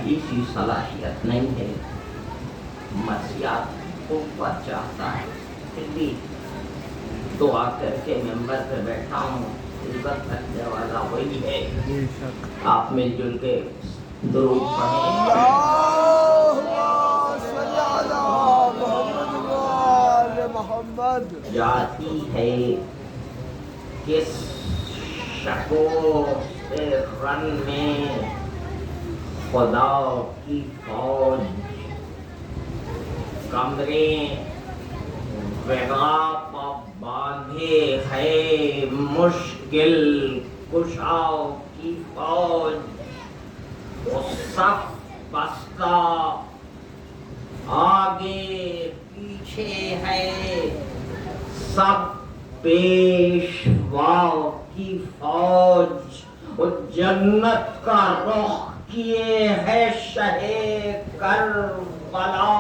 عجیب سی صلاحیت نہیں ہے، مرضیات قوت چاہتا ہے، پھر بھی دعا کر کے ممبر پہ بیٹھا ہوں، عزت رکھنے والا وہی ہے۔ آپ مل جل کے درود پڑھیں۔ جاتی ہے کس شکو سے رن میں خدا کی فوج، کمرے وغا پا باندھے ہے مشکل کشاؤ کی فوج، وہ صف بستہ آگے پیچھے ہے سب پیشوا کی فوج، وہ جنت کا رخ کیے ہے شہ کربلا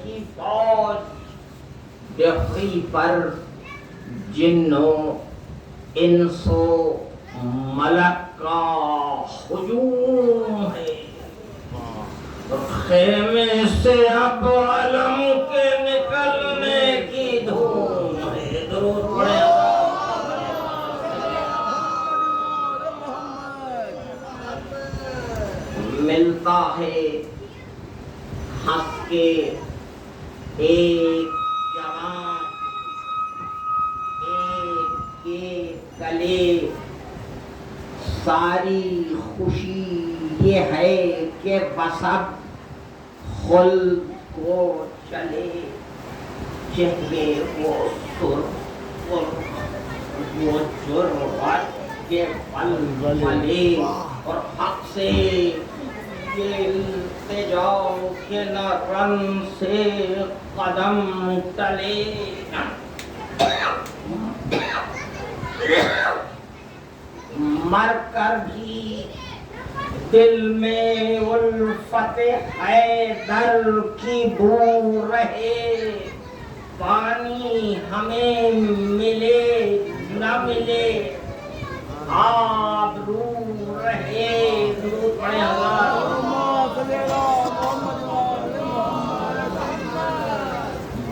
کی فوج، ڈفری پر جنوں انس و ملک کا ہجوم ہے، خیمے سے اب علم کے نکلنے کی دھوم ہے۔ درود پڑھیں۔ ملتا ہے ہنس کے ایک جوان، ایک کے گلے ساری خوشی یہ ہے کہ بسب خلد کو چلے، چہرے وہ سرخ وہ جرات کے بلبلے، اور حق سے یہ التجا کہ نہ رن سے قدم ٹلے، مر کر بھی دل میں الفت حیدر کی بو رہے، پانی ہمیں ملے نہ ملے آبرو رہے۔ درود پڑھیں۔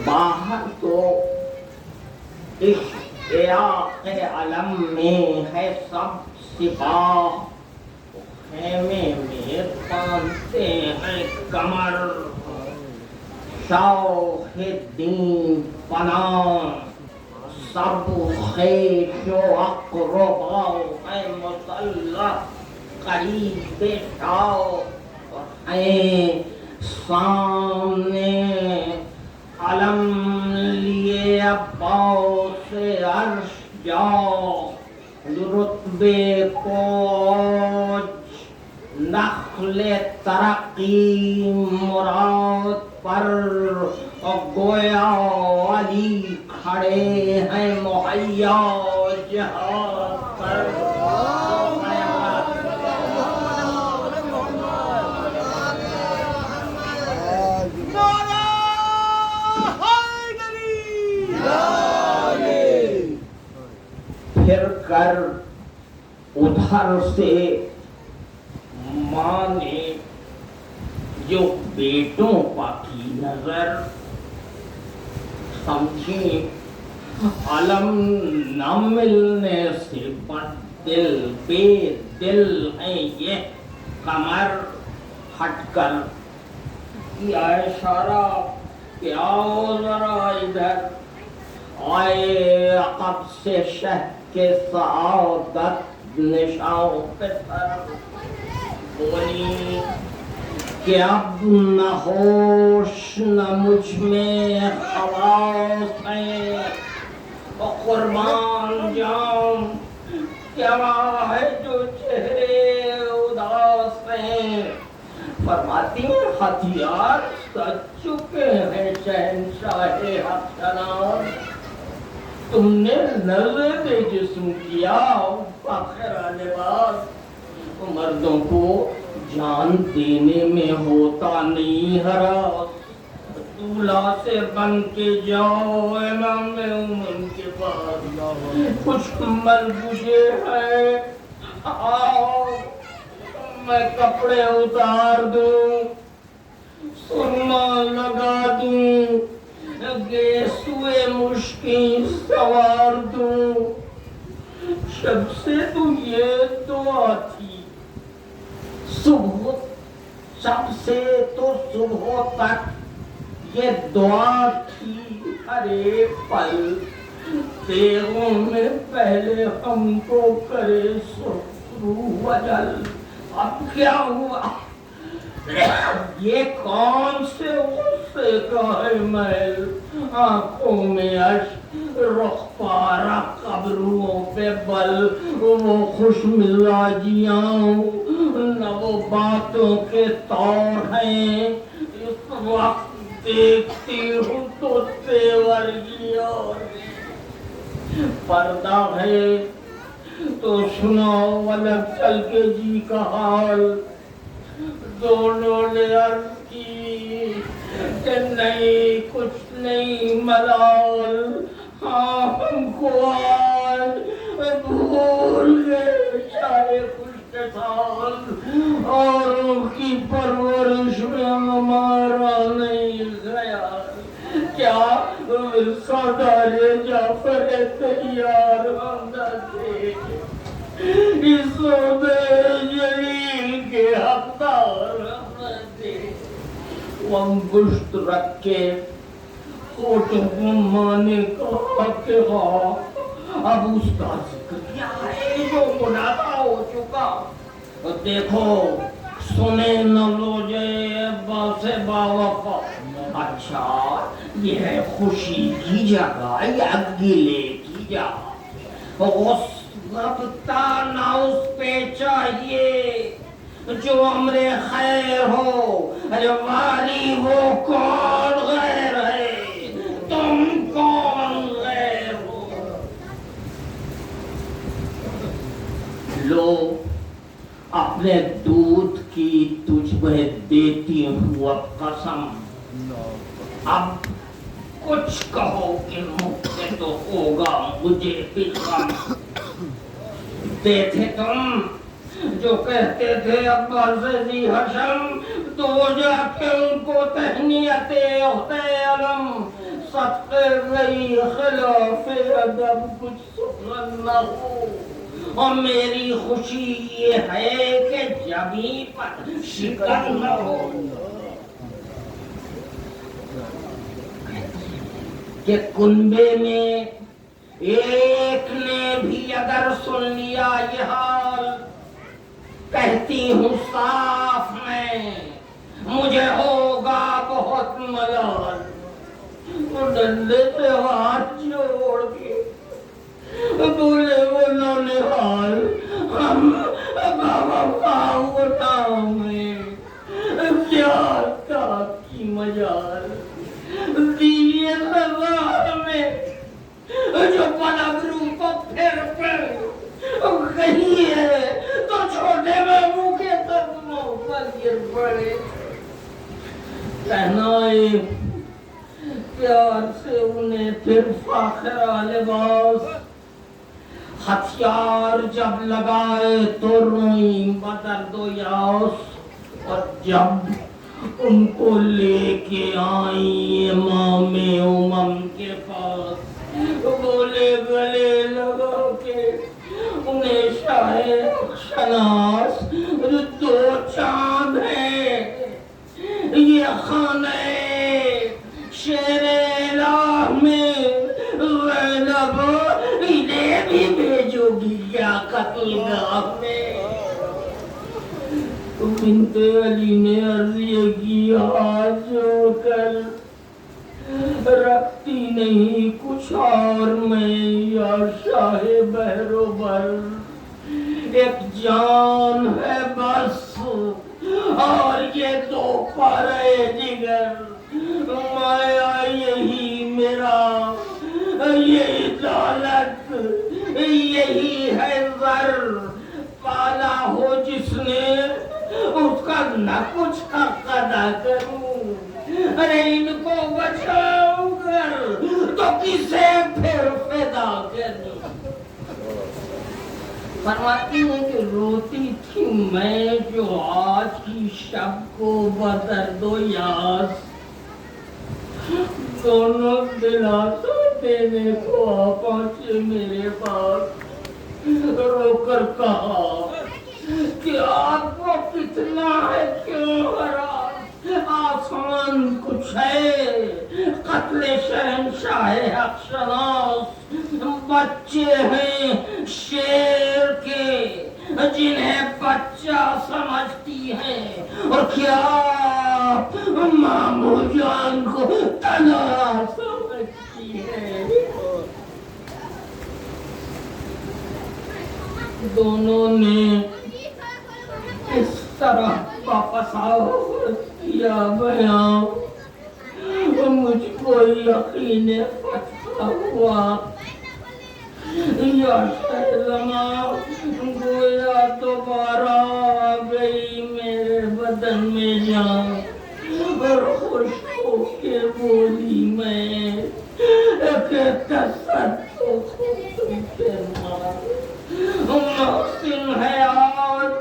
باہر تو اشتیاق علم میں ہے سب سپاہ، خیمے میں باندھتے ہیں کمر شوق دین پناہ، سب خیش و اقربا ہے مسلح قریب شاہ، ہیں سامنے علم لیے عباس عرش جا، رتبے کو نخل ترقی مراد پر، گویا علی کھڑے ہیں مہیا جہاد پر۔ پھر کر ادھر سے ماں نے جو بیٹوں کی نظر سمجھی، علم نہ ملنے سے بد دل بے دل ہیں یہ قمر، ہٹ کر کیا اشارہ کہ آؤ ذرا ادھر، آئے عقب سے شہ کے سعادت نشاؤں پہ سر، بولی کہ اب نہ ہوش نہ مجھ میں خواص ہے، قربان جاؤں کیا ہے جو چہرے اداس ہیں، فرماتی ہیں ہتھیار سج چکے ہیں شہنشاہ حق شناس، تم نے نظر جسم کیا فخر لباس، مردوں کو جان دینے میں ہوتا نہیں ہراس، دولہا سے بن کے جاؤ امام ان کے پاس، کچھ ملبوجے ہے آؤ میں کپڑے اتار دوں، سرما لگا دوں، گیسوئے مشکیں سوار دوں، شب سے تو یہ دعا تھی، صبح شب سے تو صبح تک یہ دعا تھی، ہر ایک پل دیروں میں پہلے ہم کو کرے روح اجل۔ اب کیا ہوا؟ یہ کون سے غصے کا ہے محل، آنکھوں میں اشک، رخ پارا قبروں پہ بل، وہ خوش مزاجیاں نہ وہ باتوں کے طور ہیں، اس وقت دیکھتی ہوں تو تیور ہی اور پردہ ہے تو سناؤ الگ چل کے جی کا حال۔ دونوں نے عرض کی کہ نہیں کچھ نہیں ملال، ہاں ہم کو آج بھول گئے شاہ خوش کے سال، اور ان کی پرورش میں ہمارا نہیں گیا، کیا سردار جعفر تیار ہونا تھے اس جلیل کے حقدار تھے۔ وہ انگشت رکھ کے ہوٹوں ماں نے کہا کہ ہاں اب اس کا ذکر کیا ہے جو منادا ہو چکا، دیکھو سنے نہ لوجے باس باوفا، اچھا یہ ہے خوشی کی جگہ یا گلے کی جگہ، اس ربطہ نہ اس پہ چاہیے جو امر خیر ہو، والی وہ کون غیر ہے، تم کون غیر ہو، لو اپنے دودھ کی تجھ میں دیتی ہوں اب قسم، اب کچھ کہو کہ مجھ سے تو ہوگا مجھے بھی غم، تھے تم جو کہتے تھے عباس ذی حشم، تو جا کے ان کو تہنیت عہدے علم، صدقے گئی خلاف ادب کچھ سخن نہ ہو، اور میری خوشی یہ ہے کہ جبیں پر شکن نہ ہو، کہ کنبے میں ایک نے بھی اگر سن لیا یہ حال، کہتی ہوں صاف میں مجھے ہوگا بہت ملال، وہ ڈنڈے سے ہاتھ جوڑ کے بولے وہ نونہال، ہم بابا پاؤں نام میں کیا کا کی مجال، دیئے سزا میں جو پلک روح کو پھر کہیں ہے تو چھوٹے بابو کے قدموں پر گر پڑے، پہنائے پیار سے انہیں پھر فاخرہ لباس، ہتھیار جب لگائے تو روئیں بدرد و یاس، اور جب ان کو لے کے آئیں امام امم کے پاس، بولے گلے لگا کے انہیں شاہ شناس، دو چاند ہیں یہ خانہ شیر الہ میں، زینب انہیں بھی بھیجو گی کیا قتل گاہ میں، بنت علی نے عرض کیا جو کر رکھتی نہیں کچھ اور میں یا شاہ بحر و بر، ایک جان ہے بس اور یہ دو پرے جگر، مایا یہی میرا یہی دولت یہی ہے زر، پالا ہو جس نے اس کا نہ کچھ حق ادا کروں، ارے ان کو بچاؤ کر تو کسے پھر فدا کروں، فرماتی ہیں کہ روتی تھی میں جو آج کی شب کو بدرد و یاس، دونوں دلاسا دینے کو آ پہنچے میرے پاس، رو کر کہا کہ آپ کو کتنا ہے کیوں حراس، آسان کچھ ہے قتل شہنشاہ حق شناس، بچے ہیں شیر کے جنہیں بچہ سمجھتی ہے، اور کیا مامو جان کو تنہا سمجھتی ہے۔ دونوں نے اس طرح واپس کیا بیان، مجھ کو یقین فتح ہوا، یا شہزمان گویا دوبارہ آ گئی میرے بدن میں جان، اور خوش ہو کے بولی میں کہ تصدق خود کے محسن ہے آج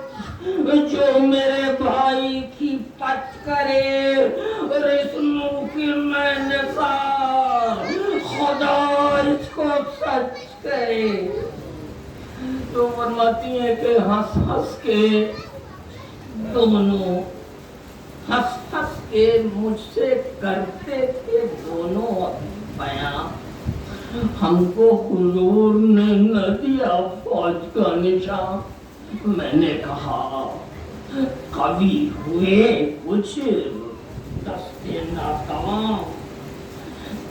جو میرے بھائی کی پچ کرے، اور اس منہ کی میں نثار خدا اس کو سچ کرے۔ تو فرماتی ہیں کہ ہنس ہنس کے دونوں ہنس کے مجھ سے کرتے تھے دونوں بیان، ہم کو حضور نے نہ دیا فوج کا نشان۔ میں نے کہا کبھی ہوئے کچھ دستے ناتواں،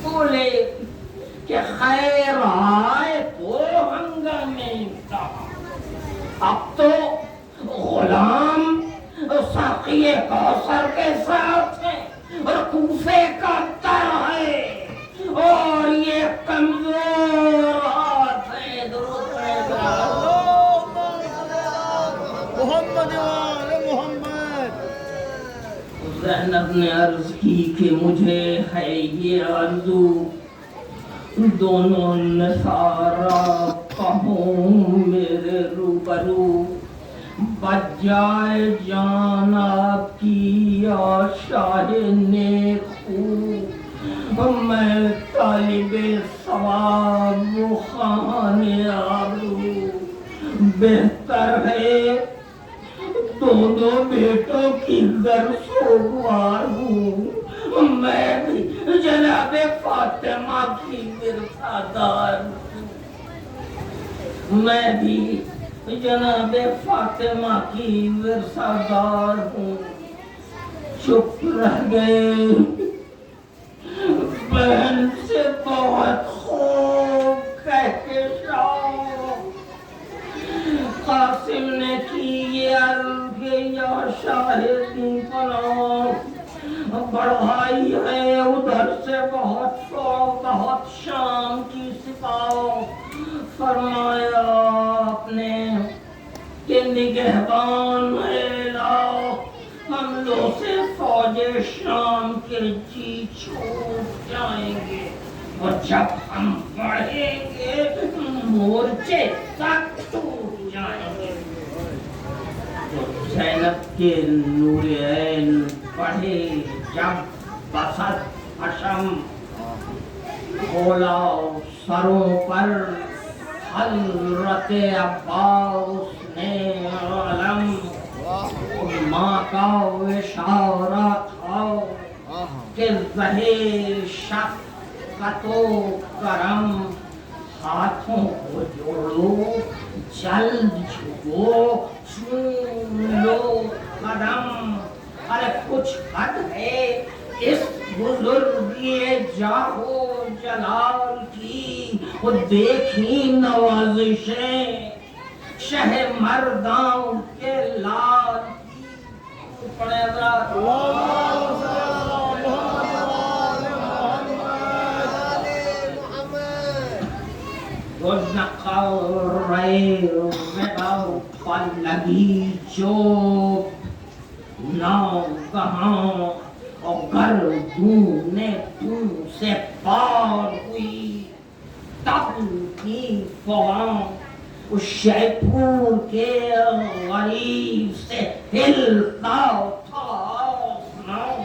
بولے کہ خیر آئے تو ہنگامے امتحان، اب تو غلام ساقی کوثر کے ساتھ ہے، اور کوفے کا تر ہے، اور یہ کمزور ہاتھ ہے۔ درود محمد والے محمد۔ زینب نے عرض کی کہ مجھے ہے یہ آرزو، دونوں نثارا کہوں میرے روبرو، بچ جائے جان آپ کی یا شاہ نیک خو، میں طالب ثواب و خواہان آبرو، بہتر ہے دونوں بیٹوں کی در سوگوار ہوں، میں بھی جناب فاطمہ کی ورثہ میں بھی جناب فاطمہ کی ورثہ دار ہوں۔ چپ رہ گئے، بہن سے بہت خوب کہہ کے شاہ قاسم نے کی یہ عرض کہ یا شاہدین پناہ، بڑھائی ہے ادھر سے بہت بہت شام کی سپاہ، فرمایا آپ نے کہ نگہبان ہے لاؤ، حملوں سے فوج شام کے جی چھوٹ جائیں گے، اور جب ہم بڑھیں گے مورچے تک ٹوٹ جائیں گے۔ تو زینب کے نور عین پڑھے جب بسط حشم، کھولا سروں پر حضرت عباس نے علم، ماں کا اشارہ تھا کہ ظہیر شفقت و کرم، ہاتھوں کو جوڑو جلد جھکو چوم لو قدم، ارے کچھ حد ہے اس بزرگی جاہو جلال کی، وہ دیکھی نوازشیں شہ مرداں کے لال کی۔ پڑھے حضرات لگی جو ناگہاں، اور گردون تو سے پار ہوئی تب کی فغاں، اس شیپور کے غریب سے ہلتا تھا آسمان،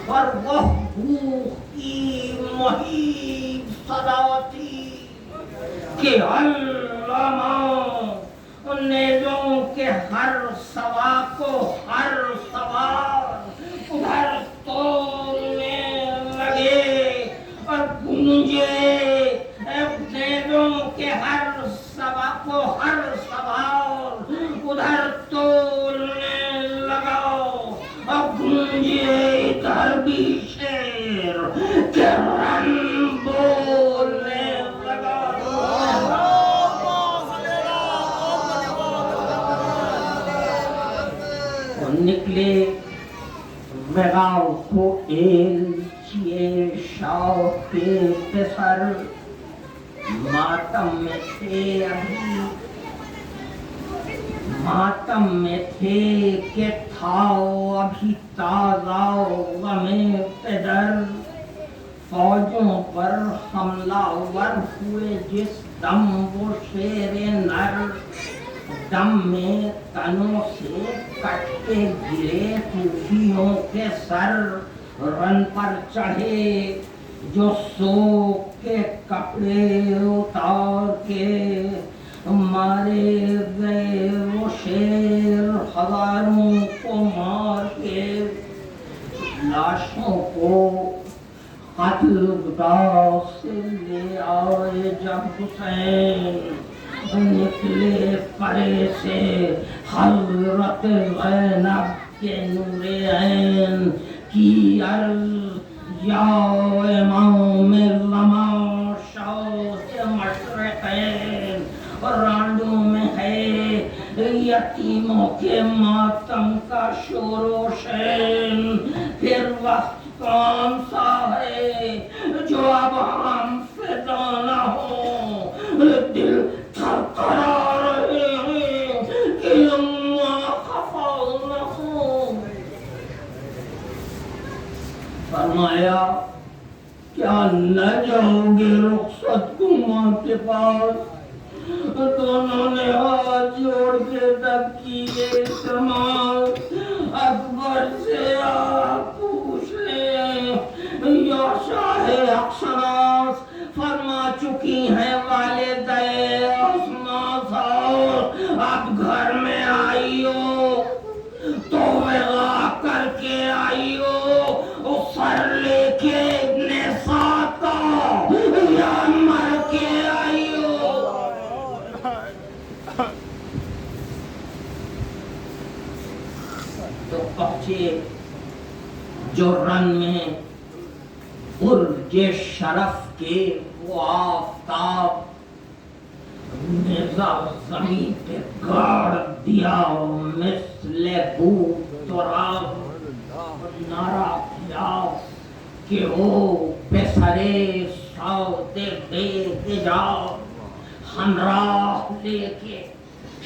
اور وہ بھوک کی مہیب صدا تھی کہ علامہ نیزوں کے ہر سوا کو ہر سوار ادھر تولنے لگے اور گونجے نیزوں کے ہر سوا کو ہر سوار ادھر تولنے لگا اور گونجے ادھر بھی شیر کہ رن بولنے لگا۔ نکلے وغاؤ کو ایلچیے شاہ کے پسر، ماتم میں تھے ابھی ماتم میں تھے کہ تھا ابھی تازہ غم پدر، فوجوں پر حملہ ور ہوئے جس دم وہ شیر نر، دم میں تنوں سے کٹ کے گرے صوفیوں کے سر، رن پر چڑھے جو سوک کے کپڑے اتار کے، مارے گئے وہ شیر ہزاروں کو مار کے، لاشوں کو قتل گاہ سے لے آئے جب حسین، نکلے پرے سے حضرت زینب کے نور عین کی عرض، یا امام زمان شاہ مشرقین، رانڈوں میں ہے یتیموں کے ماتم کا شور و شین، پھر وقت کون سا ہے جو اب ہم فدا نہ ہوں، دل تھرتھرا رہے ہیں کہ اللہ خفا نہ ہو۔ فرمایا کیا نہ جاؤ گے رخصت کو ماں کے پاس؟ دونوں نے ہاتھ جوڑ کے تب کیے سماعت، اکبر سے آپ پوچھ لیں یا شاہ اقشناس، فرما چکی ہیں والدہ اسماس، اب گھر میں آئی ہو تو وغا کر کے آئی ہو، سر لے کے ابن ساتھ یا مر کے آئی ہو۔ تو پہنچے جو رن میں برج شرف کے وہ آفتاب، نیزہ زمین پہ گاڑ دیا مثل بود تراب، نعرہ کیا کہ او پسرے سودے بے حجاب، ہمراہ لے کے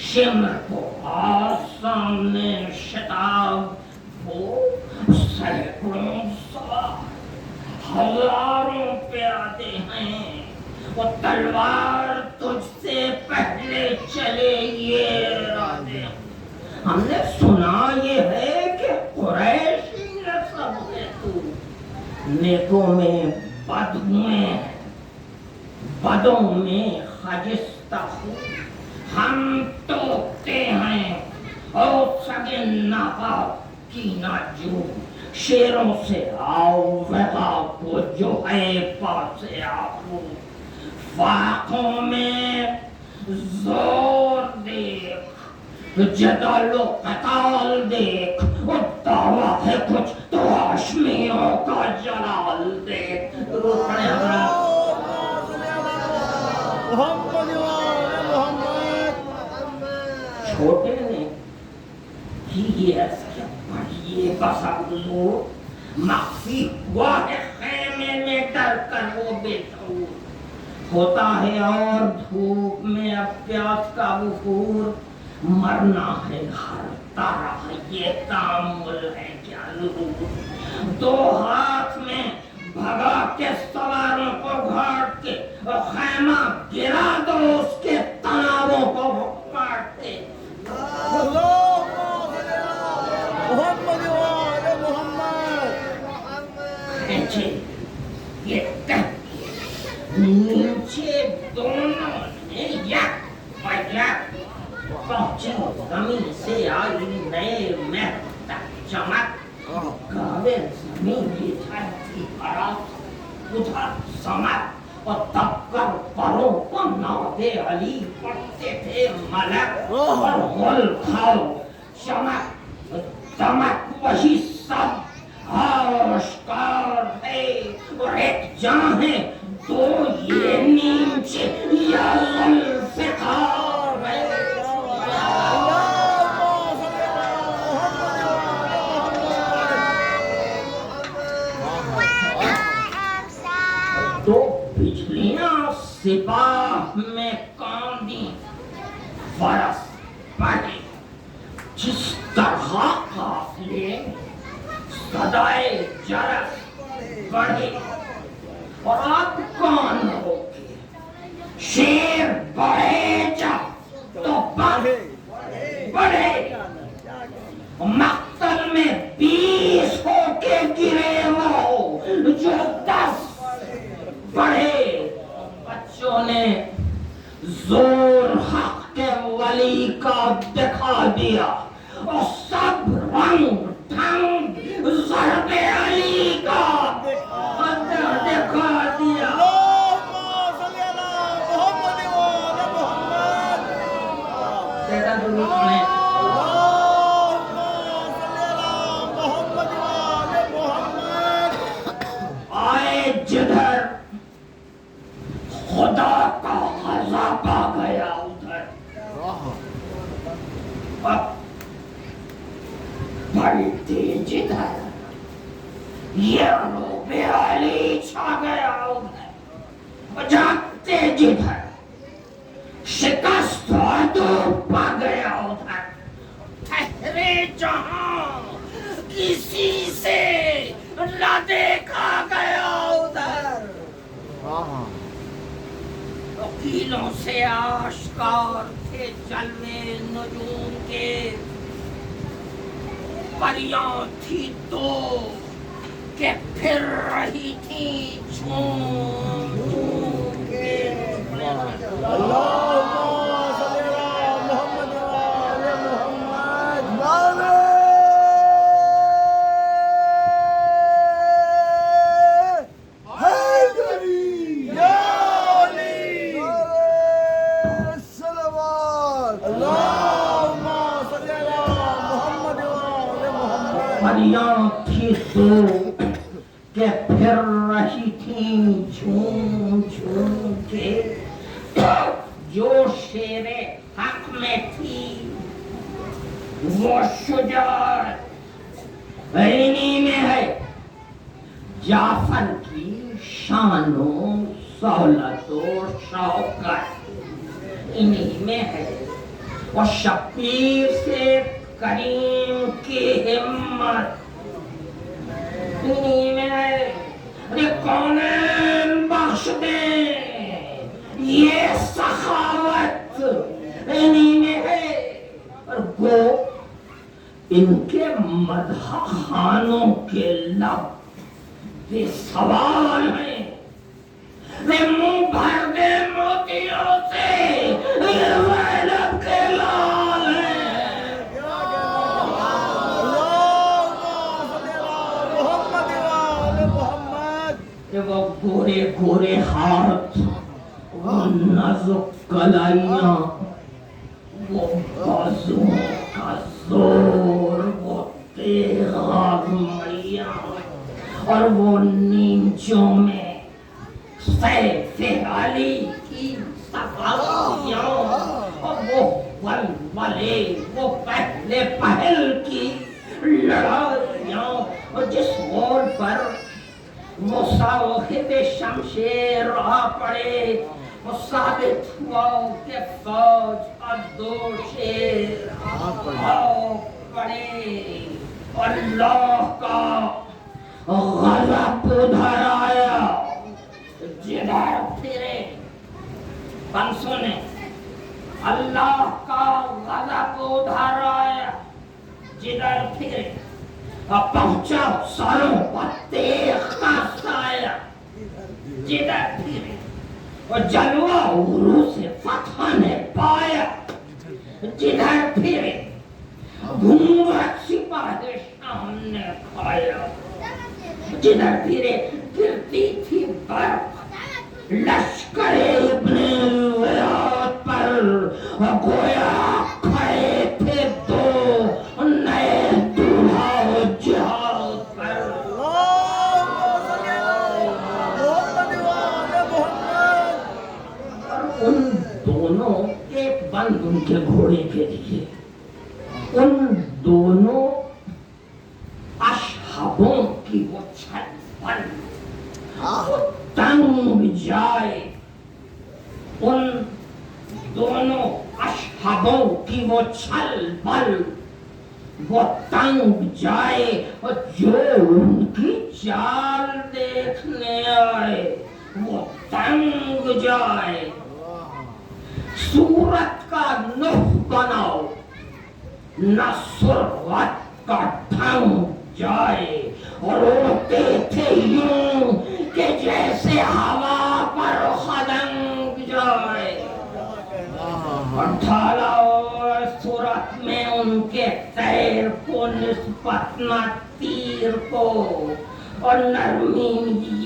شمر کو آسامنے شتاب، وہ سینکڑوں سوار ہزاروں پیادے ہیں، وہ تلوار تجھ سے پہلے چلے یہ ارادے، ہم نے سنا یہ ہے کہ قریشی نسب ہے تو، نیکوں میں بد ہوئے بدوں میں خجستہ ہو، ہم توتے ہیں اور سگے ناپاک کی ناجو، شیروں سے آؤ وغا کو جو ہے پاس آؤ، فاقوں میں زور دیکھ، جدل و قتال دیکھ، وہ دعویٰ ہے کچھ تو ہاشمیوں کا جلال دیکھ۔ درود پڑھیں حضرات۔ محمد محمد چھوٹے نے کی یہ عرض کیا، پڑھیے بس حضور، مخفی ہوا ہے خیمے میں ڈر کر وہ بے شعور، ہوتا ہے اور دھوپ میں اب پیاس کا وفور، مرنا ہے ہر طرح یہ تامل ہے کیا ضرور، دو ہاتھ میں بھگا کے سواروں کو گھاٹ کے خیمہ گرا دو اس کے تنابوں کو کے تحت نیچے دونوں نے یک پیک پہنچی زمین سے آئی نئے مہر تک چمک گاوے زمین کی دھرتی پرست ادھر سمت اور تب کر پروں کو ناد علی پڑھتے تھے ملک اور غل کھاؤ چمک دمک وہی سب آشکار ہے اور ایک جان ہے تو یہ نیچے یا ذوالفقار ہے تو بجلیاں سپاہ میں کاندی فرس پڑے جس طرح قافلے صدائے جرس بڑھے اور آپ کون ہو کے شیر بڑھے جب تو بڑھے مقتل میں 20 ہو کے گرے ہو جو 10 بڑھے بچوں نے زور حق کے ولی کا دکھا دیا اور سب رنگ ڈھنگ ضرب علی کا دکھا دیا آئے جدھر خدا کا غضب آ گیا ادھر بڑھتے جدھر یہ روب علی چھا گیا ادھر جاگتے جدھر شکست عدو پا گیا ادھر ٹھہرے جہاں کسی سے نہ دیکھا گیا ادھر وکیلوں سے آشکار تھے جلوے نجوم کے پریاں تھی دو کہ پھر رہی تھی جھوم جھوم کے پریاں تھی دو کہ پھر رہی تھی جھوم جھوم کے جو شیر حق میں تھی وہ شجاعت انہی میں ہے جعفر کی شان و سہولت و شوکت انہی میں ہے اور شبیر سے کریم کی ہمت انہی میں ہے کونین بخش دیں یہ سخاوت انہی میں ہے اور گو ان کے مدح خانوں کے لب بے سوال ہیں منہ بھر دے موتیوں سے زینب کے لال ہیں کہ وہ گورے گورے ہاتھ وہ نازک کلائیاں وہ بازوں کا زور وہ تیغ آزمائیاں اور وہ نیچوں میں سیف علی کی صفائیاں اور وہ ولولے وہ پہلے پہل کی لڑائیاں اور جس غور پر وہ صاحب شمشیر آ پڑے وہ ثابت ہوا کہ فوج کا دو شیر آ پڑے اور اللہ کا غضب ادھر آیا جدھر پھرے پنسوں نے اللہ کا غضب ادھر آیا جدھر پھرے پہنچا ساروں پر تیغ کا سایہ جدھر پھرے اور جلوہ عروس فتح نے پایا، جدھر پھرے گھونگھٹ سپاہ شام نے کھایا، جدھر پھرے گرتی تھی برف لشکر ابن زیاد پر، گویا کھڑے تھے دو نئے دولہا جہاد پر۔ ان دونوں کے بند ان کے گھوڑے کے لیے، ان دونوں اشہبوں کی وہ چھت پر تنگ جائے، ان دونوں اشہبوں کی وہ چھل بل وہ تنگ جائے، اور جو ان کی چال دیکھنے آئے وہ تنگ جائے۔ صورت کا نخ بناؤ نہ سرعت کا ڈھنگ جائے، اور اڑتے تھے یوں کہ جیسے ہوا پر خدنگ جائے، اور ڈھالا اور صورت میں ان کے تیر کو نسبت نہ تیر کو، اور نرمی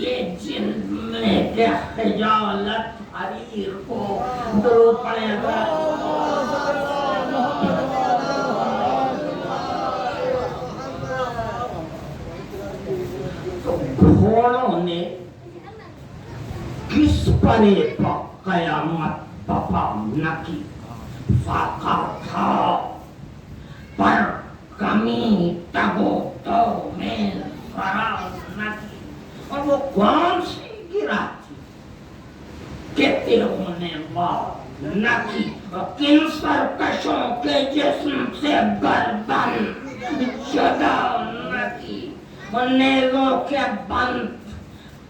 یہ جلد میں کہ خجالت حریر کو۔ درود پڑھیں تو گھوڑوں نے کس پرے پر قیامت پپا نہ کی، فاقہ تھا پر کمی تگو تو میں ذرا نہ کی، اور وہ کون سی گرا تھی کہ تیروں نے وار نہ کی، اور کن سرکشوں کے جسم سے گردن جدا نہ کی، اور نیزوں کے بند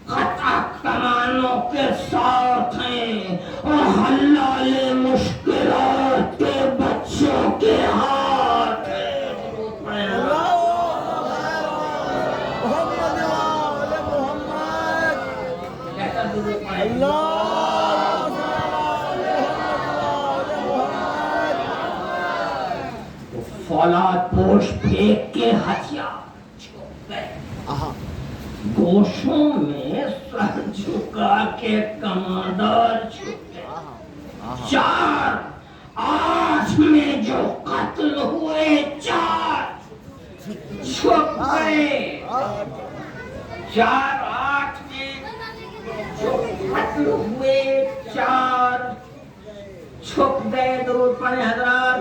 قطع کمانوں کے ساتھ ہیں، اور حلال مشکلات کے بچوں کے ہاتھ ہیں۔ فولاد پوش پھینک کے ہتھیار چھپ گئے، گوشوں میں سر جھکا کے کماندار چھپ گئے، 4-8 میں جو قتل ہوئے 4 چھپ گئے، 4-8 میں جو قتل ہوئے 4 چھپ گئے۔ درود پڑھیں حضرات۔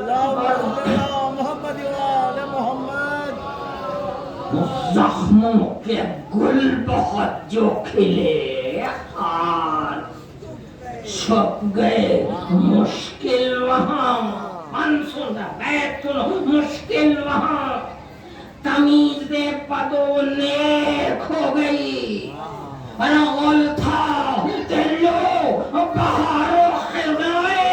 زخموں کے گل بہت جو کھلے ہار چھپ گئے، مشکل وہاں منصور بیت مشکل وہاں، تمیز بد و نیک ہو گئی، غل تھا دلو بہار و خزائے۔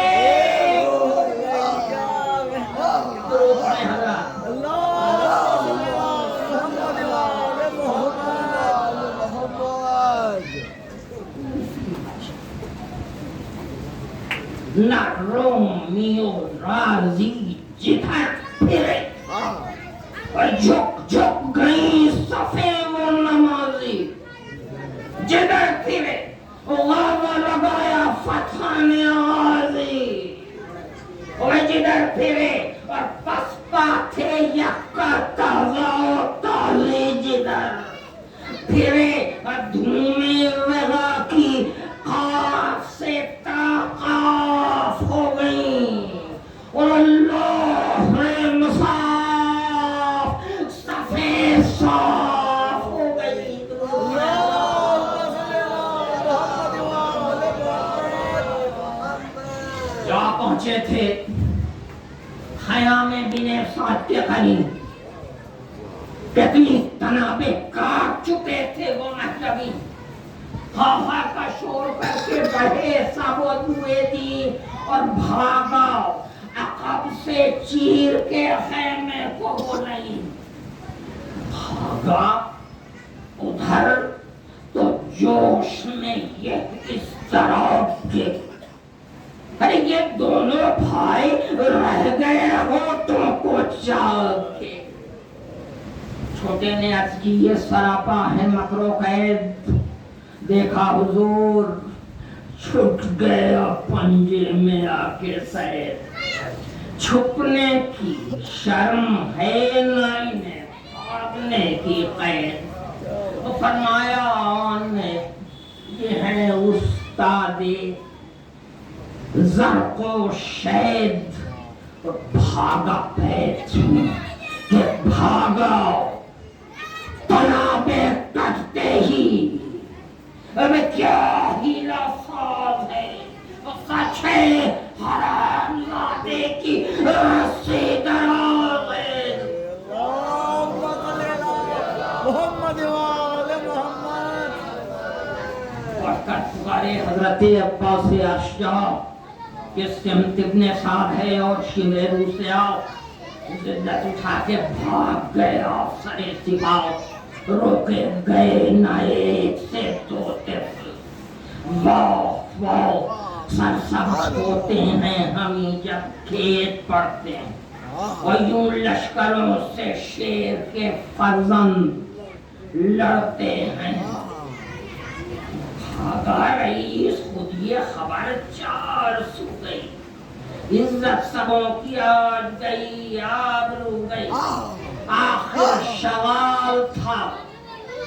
نہ رومی و رازی جدھر پھرے، اور جھک جھک گئی صفے و نمازی، جدھر پھرے غاوہ لگایا فتح نے آغازی، اور جدھر پھرے اور پسپا تھے یکا تازہ و تازی، جدھر پھرے اور دھومے وغا کی قاف سے تاقاف ہو گئی، اور اللہ مصاف صفے صاف ہو گئی۔ جا پہنچے تھے خیام بن سعد کے قریب، کتنی تنابیں کاٹ چکے تھے وہ محجبی، خواہاں کا شور کر کے بڑھے سب و دوئے دی، اور بھاگا عقب سے چیر کے خیمے کو وہ نہیں، بھاگا ادھر تو جوش میں یہ اس طرح کے ارے یہ دونوں بھائی رہ گئے ہو تم کو چاہ کے. چھوٹے نے عرض کی یہ سراپا ہے مکر و قید. دیکھا حضور چھٹ گیا پنجے میں آ کے سید. چھپنے کی شرم ہے نہ انہیں بھاگنے کی قید. تو فرمایا نے یہ ہے استاد زرق و شید. بھاگا پیچ میں کہ بھاگا تنابے کٹتے ہی. اب کیا ہیلا ساز ہے سچ ہے حرام زادے کی رسی دراز ہے. محمد وآل محمد. وقت پکارے حضرت عباس اشجع کہ سمت ابن سعد ہے اور شیرو سے آؤ. زدت اٹھا کے بھاگ گئے افسر سپاہ. روکے گئے نہ ایک سے دو طفل. واہ واہ سرسبز ہوتے ہیں ہمیں جب کھیت پڑتے ہیں. اور یوں لشکروں سے شیر کے فرزند لڑتے ہیں. بھاگا رئیس خود یہ خبر چار سو گئی. عزت سبوں کی آج گئی آبرو گئی. آخر شوال تھا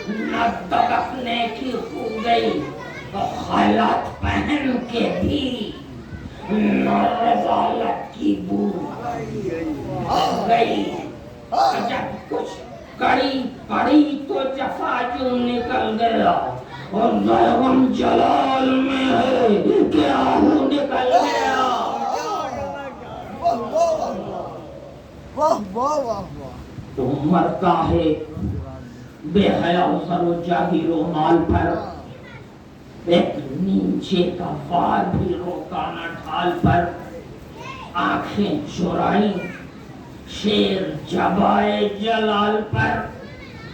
نہ دبکنے کی ہو گئی. خیلات پہن کے بھی نہ رضالت کی بو گئی. جب کچھ کڑی پڑی تو جفا جو نکل گیا. اور زیغم جلال میں ہے کیا ہو نکل گیا. تو مرتا ہے بے حیا و زر و جاگیر و مال پر. ایک نیچے کا وار بھی روکا نہ ڈھال پر. آنکھیں چورائی شیر جبائے جلال پر.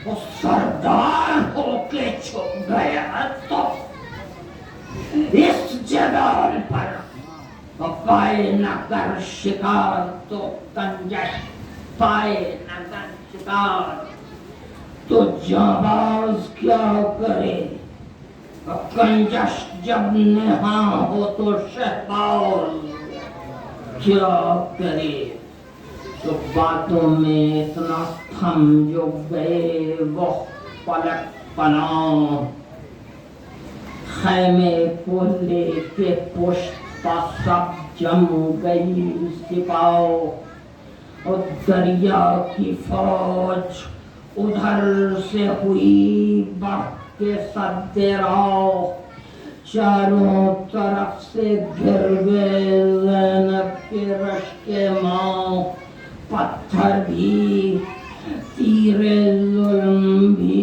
وہ سردار ہو کے چھپ گیا تو اس جلال پر. پائے نہ کر شکار تو کنجش پائے نہ کر شکار تو جانباز کیا کرے. کنجش جب نہاں ہو تو شہباز کیا کرے. تو باتوں میں اتنا تھم جو گئے وہ پلٹ پناہ. خیمے کو لے کے پشت پا سب جم گئی سپاہ. اور دریا کی فوج ادھر سے ہوئی بڑھ کے سد راہ. چاروں طرف سے گھر گئے زینب کے رشک ماں. پتھر بھی تیر ظلم بھی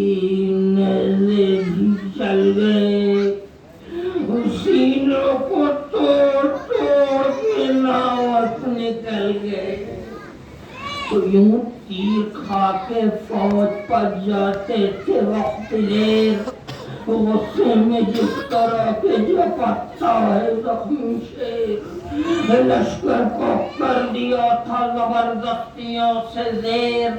نیزے بھی چل گئے. سینوں کو توڑ توڑ کے ناوت نکل گئے. تو یوں تیر کھا کے فوج پر جاتے تھے وقت دیر. غصے میں جس طرح کے جھپٹتا ہے زخمی شیر. لشکر کو کر دیا تھا زبردستیوں سے زیر.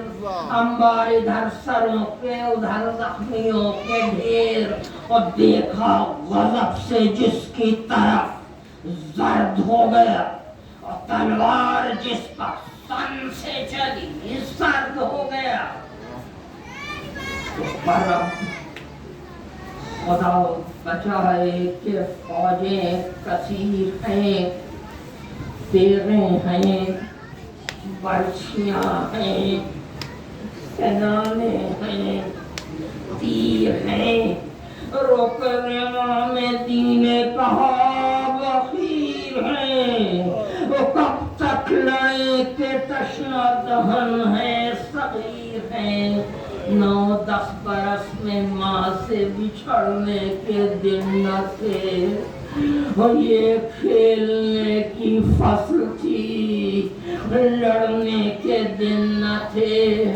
انبار ادھر سروں کے ادھر زخمیوں کے ڈھیر. اور دیکھا غضب سے جس کی طرف زرد ہو گیا. اور تلوار جس پر سن سے چلی سرد ہو گیا. تو پر خدا بچائے کہ فوجیں کثیر ہیں. تیغیں ہیں برچھیاں ہیں سنانے ہیں تیر ہیں. روکنے میں دین کہا بخیر ہیں. وہ کب تک لائے کہ تشنا دہن ہے صغیر ہیں. 9-10 برس میں ماں سے بچھڑنے کے دن نہ تھے. اور یہ کھیلنے کی فصل تھی لڑنے کے دن نہ تھے.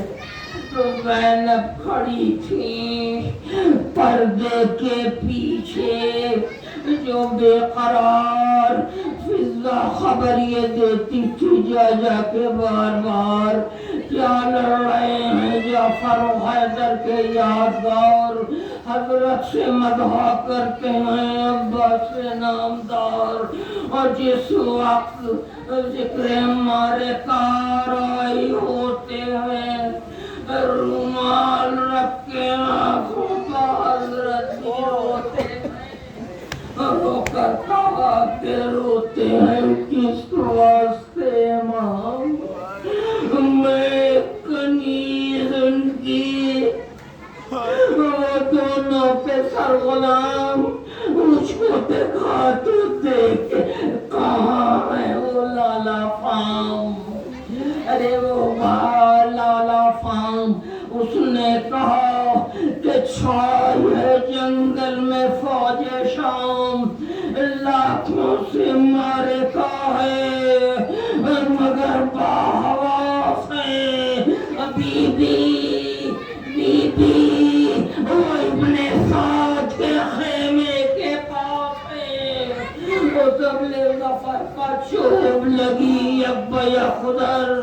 تو زینب کھڑی تھی پردے کے پیچھے جو بے قرار فضا خبر یہ دیتی تھی جا جا کے بار بار کیا لڑ رہے ہیں جعفر و حیدر کے یادگار، حضرت سے مدح کرتے ہیں عباس سے نامدار، اور جس وقت ذکر مارے کار آئی ہوتے ہیں رومال رکھ کے آنکھوں کا حضرت بھی روتے ہیں، رو کر کہا کہ روتے ہیں کس واسطے امام، میں کنیز ان کی وہ دونوں پہ سرغلام مجھ کو دکھاتے دیکھ کہاں ہے وہ لالا فام، ارے وہ لالا فام، اس نے کہا کہ چھائی ہے جنگل میں فوج شام، لاکھوں سے مارے کا ہے مگر باحواس ہے، بی بی وہ ابن سعد کے خیمے کے پاس ہے، وہ طبل ظفر کا چوب لگی ابیا خدر،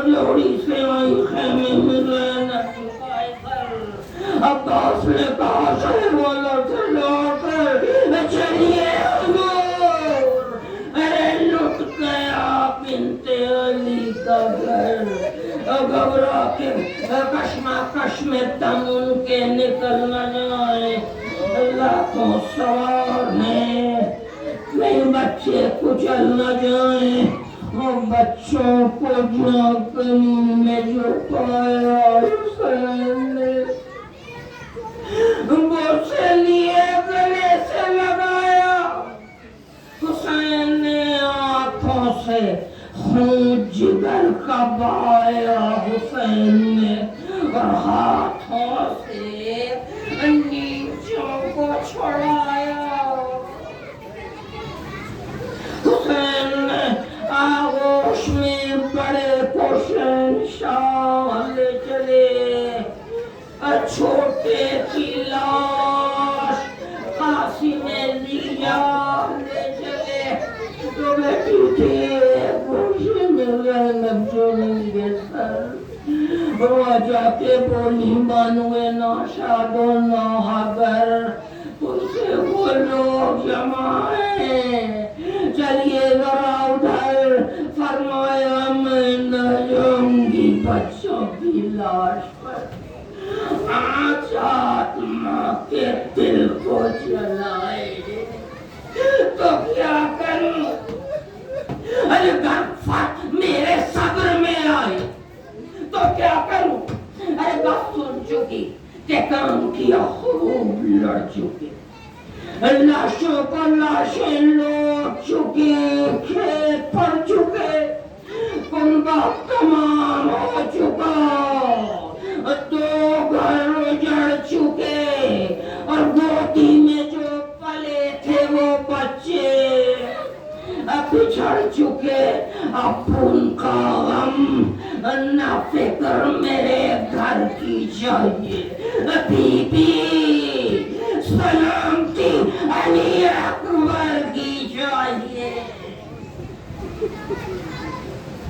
لوڑی سے آئی خیمے میں زینب چکائے کر، عباس نے کہا شہر والا سے لوٹ کر چلیے حضور، ارے لٹ گیا بنت علی کا گھر، گھبرا کے کشمکش میں دم ان کے نکل نہ جائے، لاکھوں سوار ہیں کئی بچے کچل نہ جائیں، اور بچوں کو جھونپنی میں جو پایا حسین نے بوسے لیے گلے سے لگایا، حسین نے آنکھوں سے خون جگر کا بہایا، حسین نے اور ہاتھوں سے نیچوں کو چھڑایا، حسین نے آغوش میں بڑے کو شہنشاہ لے چلے، چھوٹے کی لاش قاسم لیا لے چلے، تو بیٹی تھی گوشے میں زینب جو ننگے سر، وہ جا کے بولی بانوے ناشاد و ناحگر، ان سے وہ لوگ جمع ہیں، چلیے ذرا ادھر، فرمایا میں نہ جاؤں گی بچوں کی لاش پر، آج آتما کے دل کو جلائے تو کیا کروں، ارے غرفت میرے صبر میں آئے تو کیا کروں، ارے بات سن چکی کہ کام کیا خوب لڑ چکے، لاشوں پر لاشیں لوٹ چکے، کھیت پڑ چکے، کنبہ تمام ہو چکا، دو گھر اجڑ چکے، اور گودی میں جو پلے تھے وہ بچے بچھڑ چکے، اب ان کا غم نہ فکر میرے گھر کی چاہیے، بی بی سلامتی علی اکبر کی چاہیے،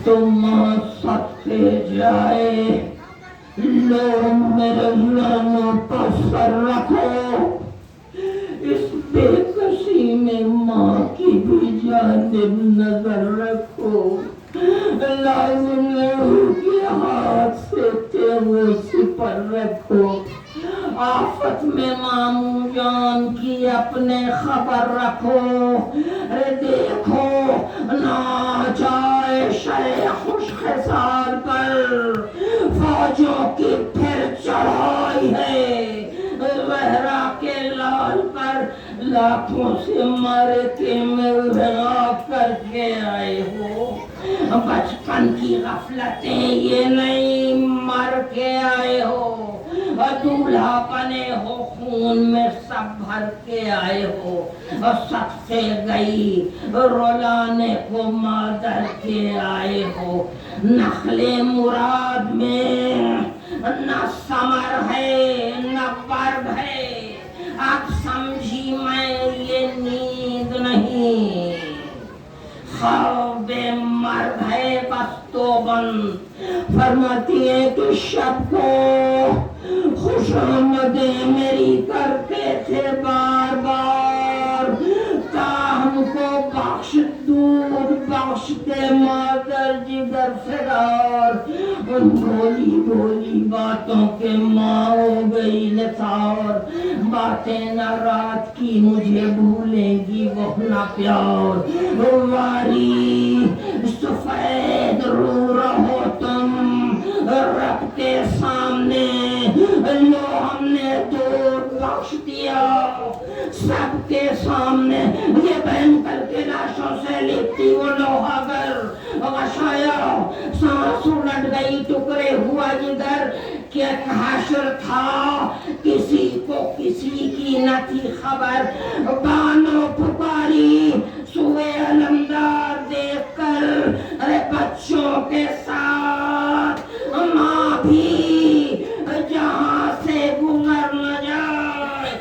تم صدقے جائے لو میرے لانوں پر سر رکھو، اس بے کسی میں ماں کی بھی جانب نظر رکھو، لازم نہیں کہ ہاتھ سے تیرے سپر رکھو، آفت میں ماموں جان کی اپنے خبر رکھو، دیکھو نہ جائے شیخ خوش خصال پر، فوجوں کی پھر چڑھائی ہے، زہرا کے لال پر لاکھوں سے مارے کے ملغا کر کے آئے ہو، بچپن کی غفلتیں یہ نہیں مر کے آئے ہو، دولہا بنے ہو خون میں سب بھر کے آئے ہو، صدقے گئی رولانے کو مادر کے آئے ہو، نخل مراد میں نہ ثمر ہے نہ برگ ہے، اب سمجھی میں یہ نیند نہیں، خواب مرد ہے بس تو بند۔ فرماتی ہے کہ شب کو خوش آمدیں میری کرتے تھے بار بار، تا ہم کو بخش دودھ بخشتے مادر جگر فگار، ان بھولی بھولی باتوں کے ماں ہو گئی نثار، باتیں نہ رات کی مجھے بھولے گی وہ نہ پیار، واری سفید رو رہو تم رب کے سامنے، لو ہم نے دودھ بخش دیا سب کے سامنے، یہ بہن کر کے لاشوں سے لپٹی وہ لوہا گر غشایا، سانس الٹ گئی ٹکڑے ہوا جگر، کہ حشر تھا کسی کو کسی کی نہ تھی خبر، بانو پکاری سوئے علمدار دیکھ کر، ارے بچوں کے ساتھ ماں بھی جہاں سے گزر نہ جائے،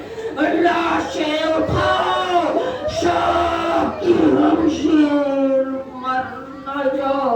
لاشیں اٹھاؤ شوق کی ہمشیر مر نہ جائے۔